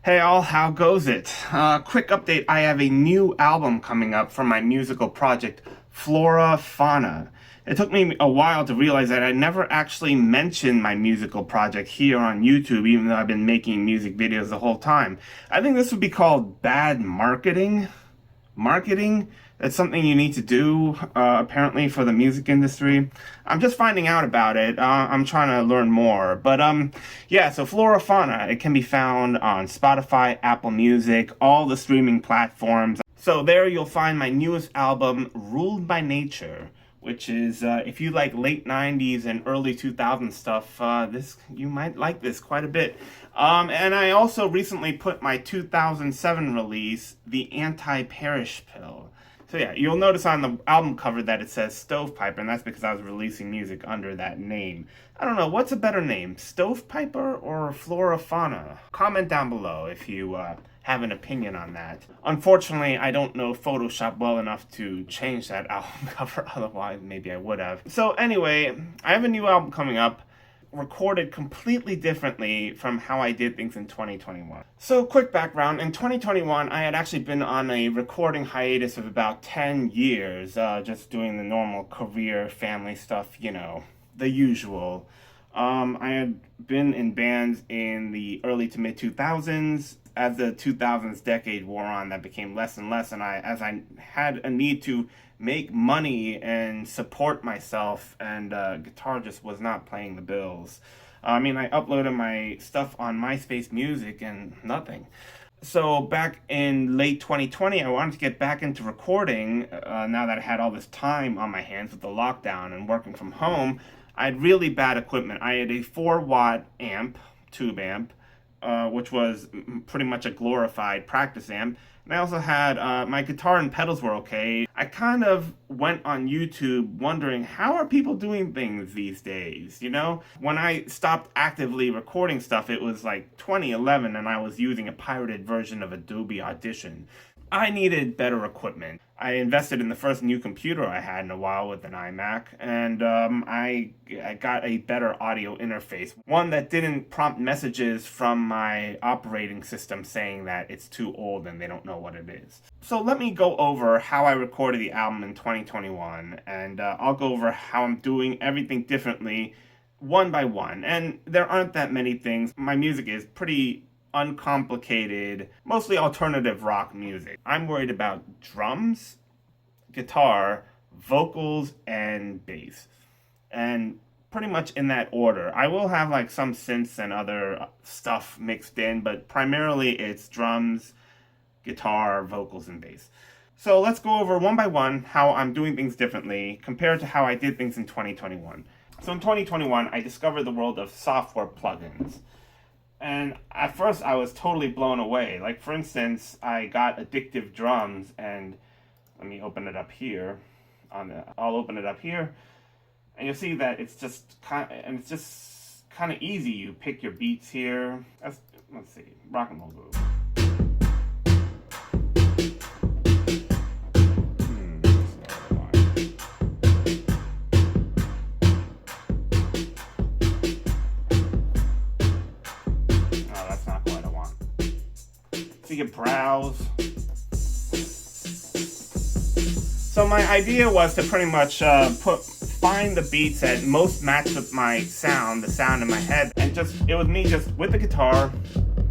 Hey all, how goes it? Quick update, I have a new album coming up from my musical project, Flora Fauna. It took me a while to realize that I never actually mentioned my musical project here on YouTube, even though I've been making music videos the whole time. I think this would be called bad marketing. That's something you need to do, apparently, for the music industry. I'm just finding out about it. I'm trying to learn more. But yeah, so Flora Fauna, it can be found on Spotify, Apple Music, all the streaming platforms. So there you'll find my newest album, Ruled by Nature, which is, if you like late 90s and early 2000s stuff, this you might like this quite a bit. And I also recently put my 2007 release, The Anti-Perish Pill. So yeah, you'll notice on the album cover that it says Stovepiper, and that's because I was releasing music under that name. I don't know, what's a better name, Stovepiper or Flora Fauna? Comment down below if you have an opinion on that. Unfortunately, I don't know Photoshop well enough to change that album cover, otherwise maybe I would have. So anyway, I have a new album coming up, recorded completely differently from how I did things in 2021. So quick background, in 2021 I had actually been on a recording hiatus of about 10 years, just doing the normal career, family stuff, you know, the usual. I had been in bands in the early to mid 2000s. As the 2000s decade wore on, that became less and less, and as I had a need to make money and support myself, and guitar just was not paying the bills. I uploaded my stuff on MySpace Music and nothing. So back in late 2020, I wanted to get back into recording. Now that I had all this time on my hands with the lockdown and working from home, I had really bad equipment. I had a 4-watt amp, tube amp, which was pretty much a glorified practice amp. And I also had, my guitar and pedals were okay. I kind of went on YouTube wondering, how are people doing things these days, you know? When I stopped actively recording stuff, it was like 2011 and I was using a pirated version of Adobe Audition. I needed better equipment. I invested in the first new computer I had in a while with an iMac, and I got a better audio interface. One that didn't prompt messages from my operating system saying that it's too old and they don't know what it is. So let me go over how I recorded the album in 2021, and I'll go over how I'm doing everything differently one by one. And there aren't that many things. My music is pretty uncomplicated, mostly alternative rock music. I'm worried about drums, guitar, vocals, and bass. And pretty much in that order. I will have like some synths and other stuff mixed in, but primarily it's drums, guitar, vocals, and bass. So let's go over one by one how I'm doing things differently compared to how I did things in 2021. So in 2021, I discovered the world of software plugins. And at first I was totally blown away. Like, for instance, I got Addictive Drums, and let me open it up here. I'll open it up here, and you'll see that it's just kind of easy. You pick your beats here. Let's see, rock and roll groove. So you browse. So my idea was to pretty much find the beats that most match with my sound, the sound in my head, and it was me just with the guitar,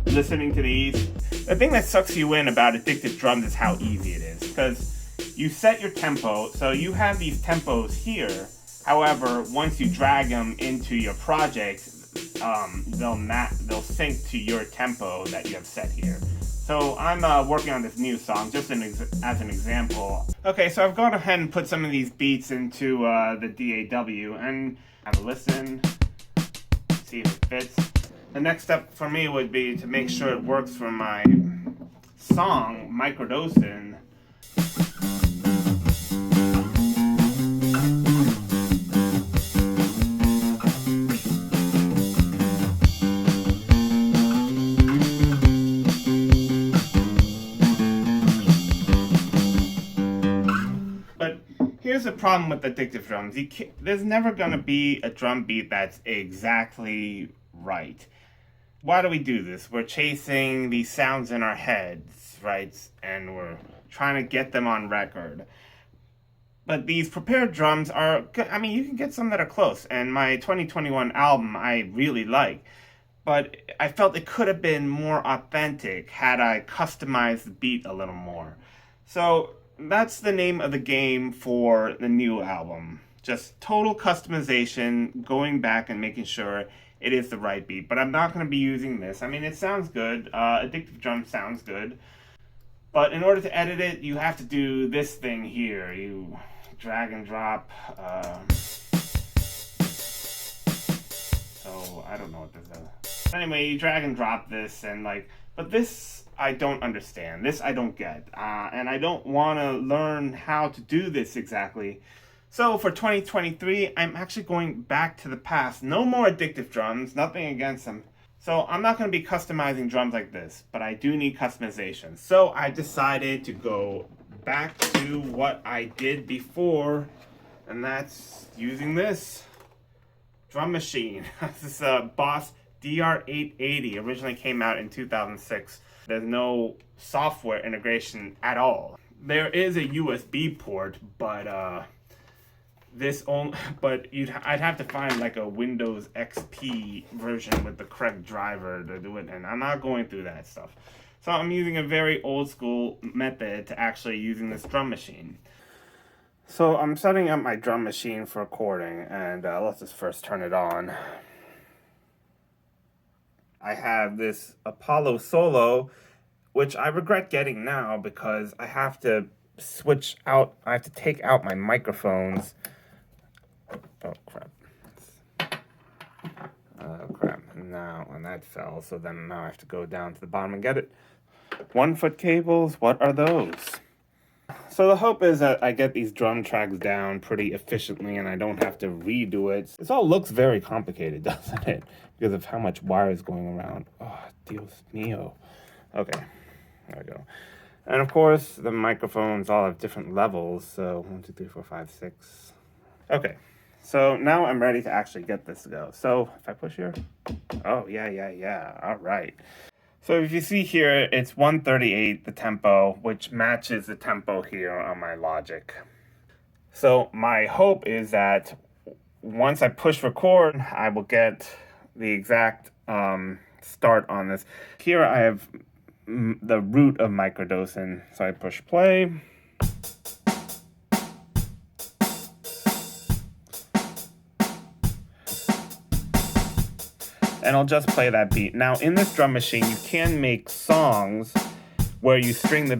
listening to these. The thing that sucks you in about Addictive Drums is how easy it is, because you set your tempo, so you have these tempos here. However, once you drag them into your project, they'll sync to your tempo that you have set here. So I'm working on this new song, just as an example. Okay, so I've gone ahead and put some of these beats into the DAW, and have a listen, see if it fits. The next step for me would be to make sure it works for my song, Microdosing. Here's the problem with Addictive Drums. There's never going to be a drum beat that's exactly right. why do we do this? We're chasing these sounds in our heads, right? And we're trying to get them on record. But these prepared drums are, I mean, you can get some that are close. And my 2021 album, I really like. But I felt it could have been more authentic had I customized the beat a little more. So that's the name of the game for the new album. Just total customization, going back and making sure it is the right beat. But I'm not going to be using this. I mean, it sounds good. Addictive Drum sounds good. But in order to edit it, you have to do this thing here. You drag and drop. So I don't know what this is. Anyway, you drag and drop this, and like, but this I don't understand. This I don't get, and I don't want to learn how to do this exactly. So for 2023, I'm actually going back to the past. No more addictive drums. Nothing against them. So I'm not going to be customizing drums like this, but I do need customization. So I decided to go back to what I did before, and that's using this drum machine. This is a Boss DR880. Originally came out in 2006. There's no software integration at all. There is a USB port, but I'd have to find like a Windows XP version with the correct driver to do it, and I'm not going through that stuff. So I'm using a very old school method to actually using this drum machine. So I'm setting up my drum machine for recording, and let's just first turn it on. I have this Apollo Solo, which I regret getting now because I have to switch out, I have to take out my microphones. Oh crap. Oh crap. Now, and that fell, so then now I have to go down to the bottom and get it. 1-foot cables, what are those? So the hope is that I get these drum tracks down pretty efficiently and I don't have to redo it. This all looks very complicated, doesn't it? Because of how much wire is going around. Oh, Dios mío. Okay, there we go. And of course, the microphones all have different levels. So 1, 2, 3, 4, 5, 6. Okay, so now I'm ready to actually get this to go. So if I push here, oh yeah, all right. So if you see here, it's 138, the tempo, which matches the tempo here on my Logic. So my hope is that once I push record, I will get the exact start on this. Here I have the root of microdosing. So I push play. And I'll just play that beat. Now, in this drum machine, you can make songs where you string the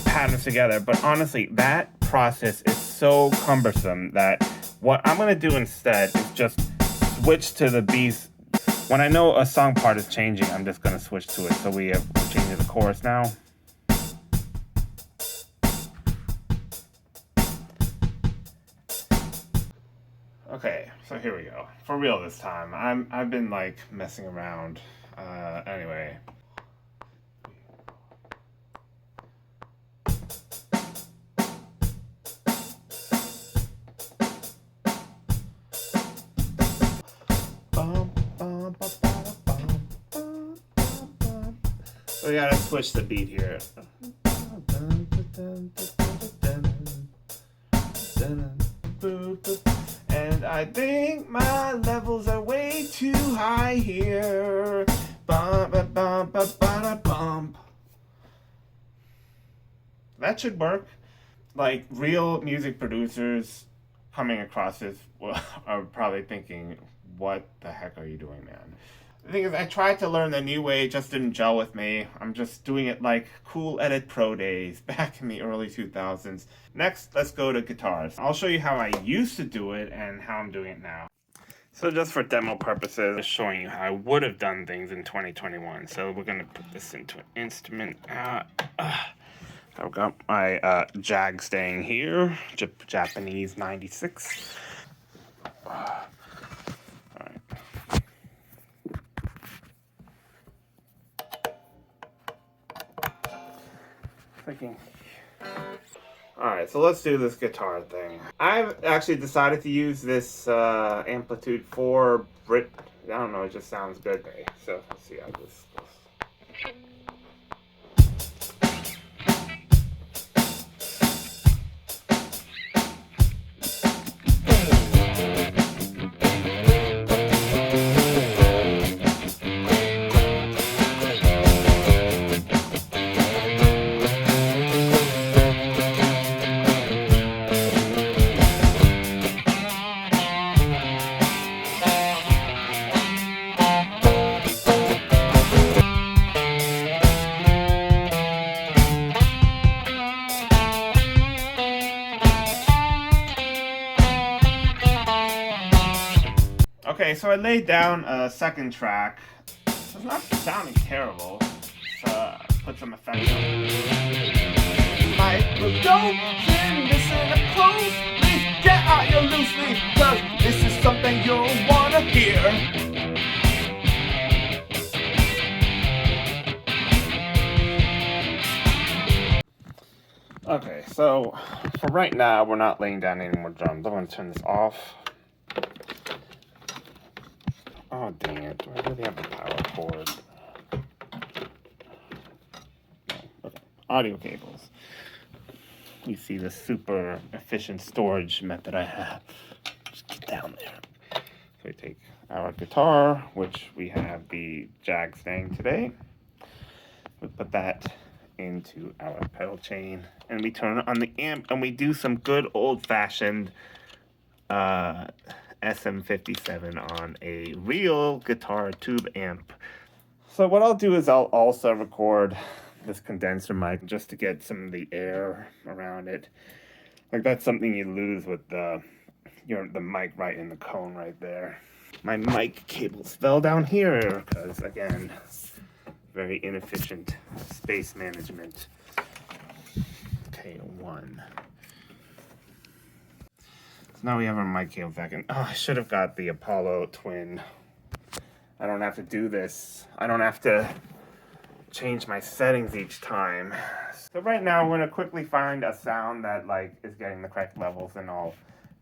patterns together, but honestly, that process is so cumbersome that what I'm gonna do instead is just switch to the beats. When I know a song part is changing, I'm just gonna switch to it. So we're changing the chorus now. Okay, so here we go. For real this time. I've been like messing around. Anyway. So we gotta switch the beat here. And I think my levels are way too high here. That should work. Like, real music producers coming across this are probably thinking, what the heck are you doing, man? The thing is, I tried to learn the new way, it just didn't gel with me. I'm just doing it like Cool Edit Pro days back in the early 2000s. Next, let's go to guitars. I'll show you how I used to do it and how I'm doing it now. So just for demo purposes, just showing you how I would have done things in 2021. So we're going to put this into an instrument. I've got my Jag staying here, Japanese 96. Alright, so let's do this guitar thing. I've actually decided to use this Amplitude 4 Brit I don't know, it just sounds good. Okay, so let's see how this goes. Okay, so I laid down a second track. It's not sounding terrible. Let's put some effects on it. Microdome, listen up close. Please get out your loose leaf, cause this is something you'll wanna hear. Okay, so for right now, we're not laying down any more drums. I'm gonna turn this off. Oh, dang it. Do I really have the power cord? No. Okay. Audio cables. You see the super efficient storage method I have. Just get down there. So we take our guitar, which we have the Jag staying today. We put that into our pedal chain, and we turn on the amp, and we do some good old-fashioned SM57 on a real guitar tube amp. So what I'll do is I'll also record this condenser mic just to get some of the air around it. Like that's something you lose with the mic right in the cone right there. My mic cables fell down here because again, very inefficient space management. Okay, one. Now we have our mic cable back in. Oh, I should have got the Apollo twin. I don't have to do this. I don't have to change my settings each time. So right now we're gonna quickly find a sound that like is getting the correct levels, and I'll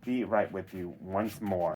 be right with you once more.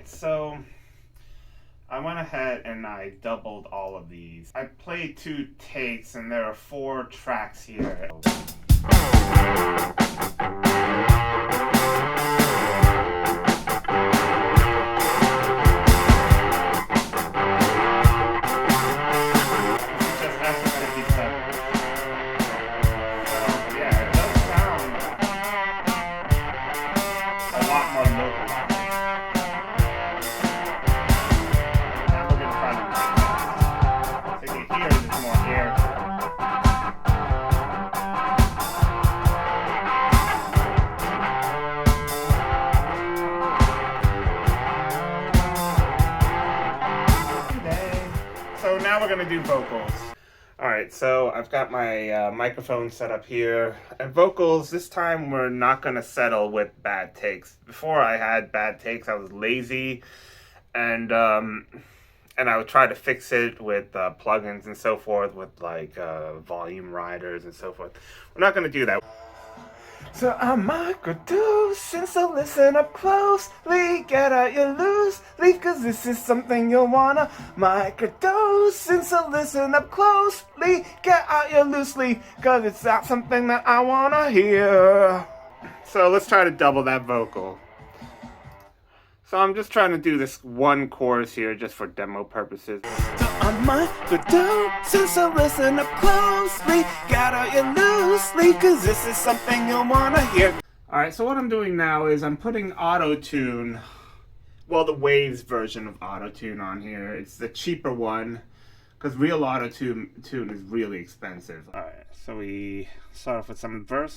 So I went ahead and I doubled all of these. I played 2 takes and there are 4 tracks here. So now we're gonna do vocals. All right, so I've got my microphone set up here. And vocals, this time we're not gonna settle with bad takes. Before I had bad takes, I was lazy, and I would try to fix it with plugins and so forth, with like volume riders and so forth. We're not gonna do that. So I'm microdosing, so listen up closely, get out your loose leaf, cause this is something you'll wanna microdosing, so listen up closely, get out your loose leaf, cause it's not something that I wanna hear. So let's try to double that vocal. So I'm just trying to do this one chorus here just for demo purposes. So on microdosing, so listen up closely, get out your loose leaf, cause this is something you'll wanna hear. Alright, so what I'm doing now is I'm putting auto-tune, well, the Waves version of auto-tune on here. It's the cheaper one, because real auto-tune is really expensive. Alright, so we start off with some verse.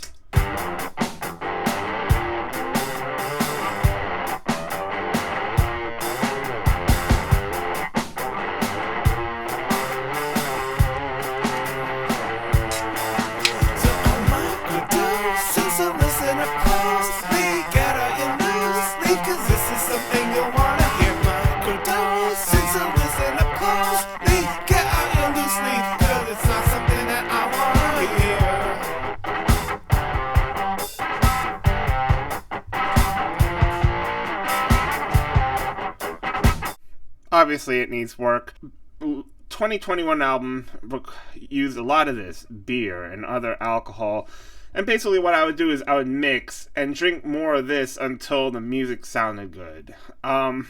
sit so listen up closely. Get out your loose leaf, 'cause it's not something that I wanna hear. Obviously, it needs work. 2021 album used a lot of this beer and other alcohol, and basically what I would do is I would mix and drink more of this until the music sounded good. And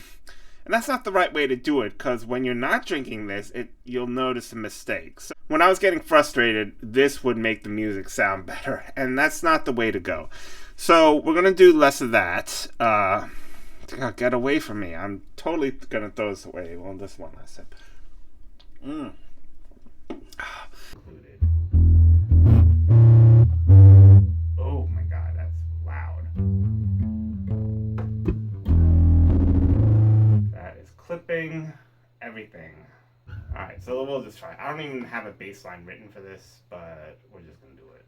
that's not the right way to do it, because when you're not drinking this, you'll notice some mistakes. When I was getting frustrated, this would make the music sound better, and that's not the way to go. So we're gonna do less of that. Get away from me! I'm totally gonna throw this away. Well, this one last sip. Oh my god, that's loud. That is clipping everything. Alright, so we'll just try. I don't even have a bass line written for this, but we're just gonna do it.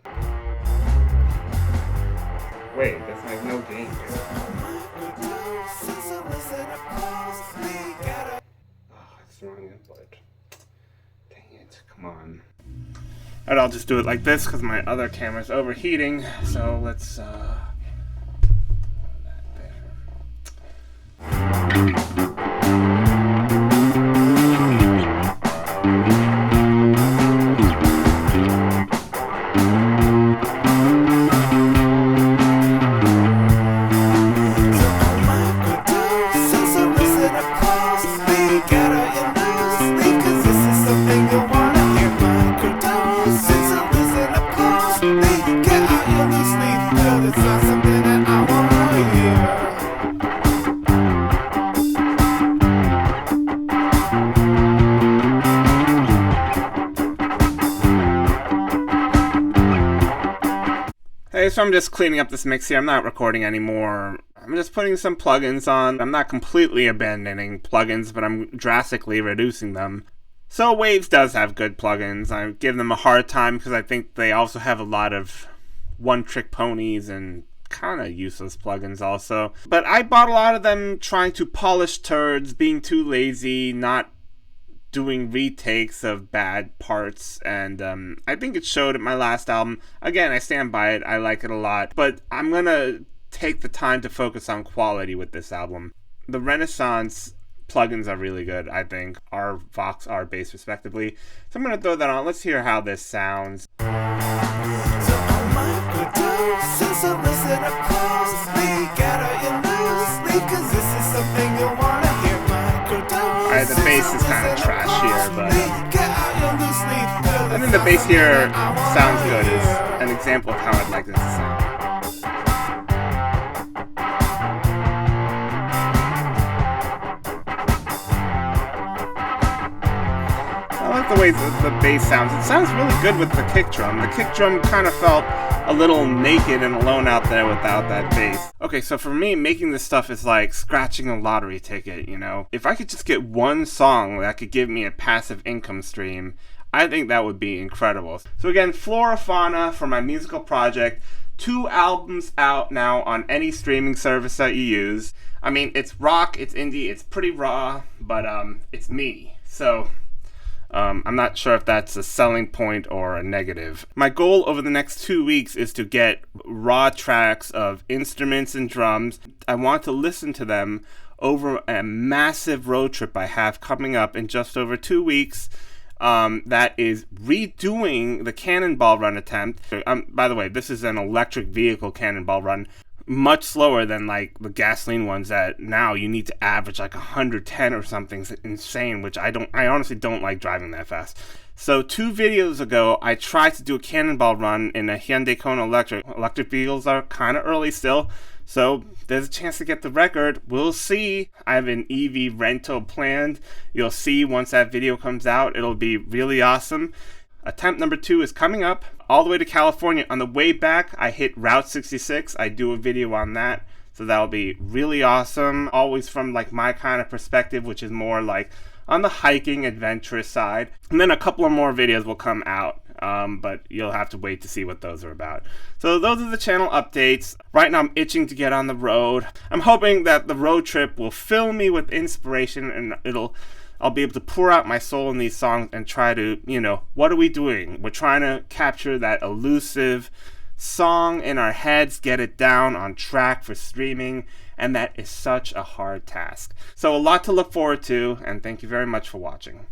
Wait, that's like no gain here. Oh, it's the wrong input. Come on. Alright, I'll just do it like this because my other camera's overheating. So let's that there. Hey, so I'm just cleaning up this mix here. I'm not recording anymore. I'm just putting some plugins on. I'm not completely abandoning plugins, but I'm drastically reducing them. So Waves does have good plugins. I give them a hard time because I think they also have a lot of one-trick ponies and kind of useless plugins also. But I bought a lot of them trying to polish turds, being too lazy, not doing retakes of bad parts, and I think it showed at my last album. Again, I stand by it. I like it a lot, but I'm gonna take the time to focus on quality with this album. The Renaissance plugins are really good, I think. Our Vox, our bass, respectively. So I'm gonna throw that on. Let's hear how this sounds. Alright, the bass is kind of trash here, but I think the bass here sounds good. Is an example of how I'd like this to sound. I like the way the bass sounds. It sounds really good with the kick drum. The kick drum kind of felt a little naked and alone out there without that bass. Okay, so for me, making this stuff is like scratching a lottery ticket, you know? If I could just get one song that could give me a passive income stream, I think that would be incredible. So again, Flora Fauna for my musical project. 2 albums out now on any streaming service that you use. I mean, it's rock, it's indie, it's pretty raw, but it's me. So I'm not sure if that's a selling point or a negative. My goal over the next 2 weeks is to get raw tracks of instruments and drums. I want to listen to them over a massive road trip I have coming up in just over 2 weeks. That is redoing the Cannonball run attempt. By the way, this is an electric vehicle Cannonball run. Much slower than like the gasoline ones that now you need to average like 110 or something. It's insane, which I honestly don't like driving that fast. So 2 videos ago, I tried to do a Cannonball run in a Hyundai Kona Electric. Electric vehicles are kind of early still, so there's a chance to get the record. We'll see. I have an EV rental planned. You'll see once that video comes out. It'll be really awesome. Attempt number 2 is coming up all the way to California. On the way back, I hit Route 66. I do a video on that. So that'll be really awesome. Always from like my kind of perspective, which is more like on the hiking, adventurous side. And then a couple of more videos will come out but you'll have to wait to see what those are about. So those are the channel updates. Right now I'm itching to get on the road. I'm hoping that the road trip will fill me with inspiration, and I'll be able to pour out my soul in these songs and try to, what are we doing? We're trying to capture that elusive song in our heads, get it down on track for streaming, and that is such a hard task. So a lot to look forward to, and thank you very much for watching.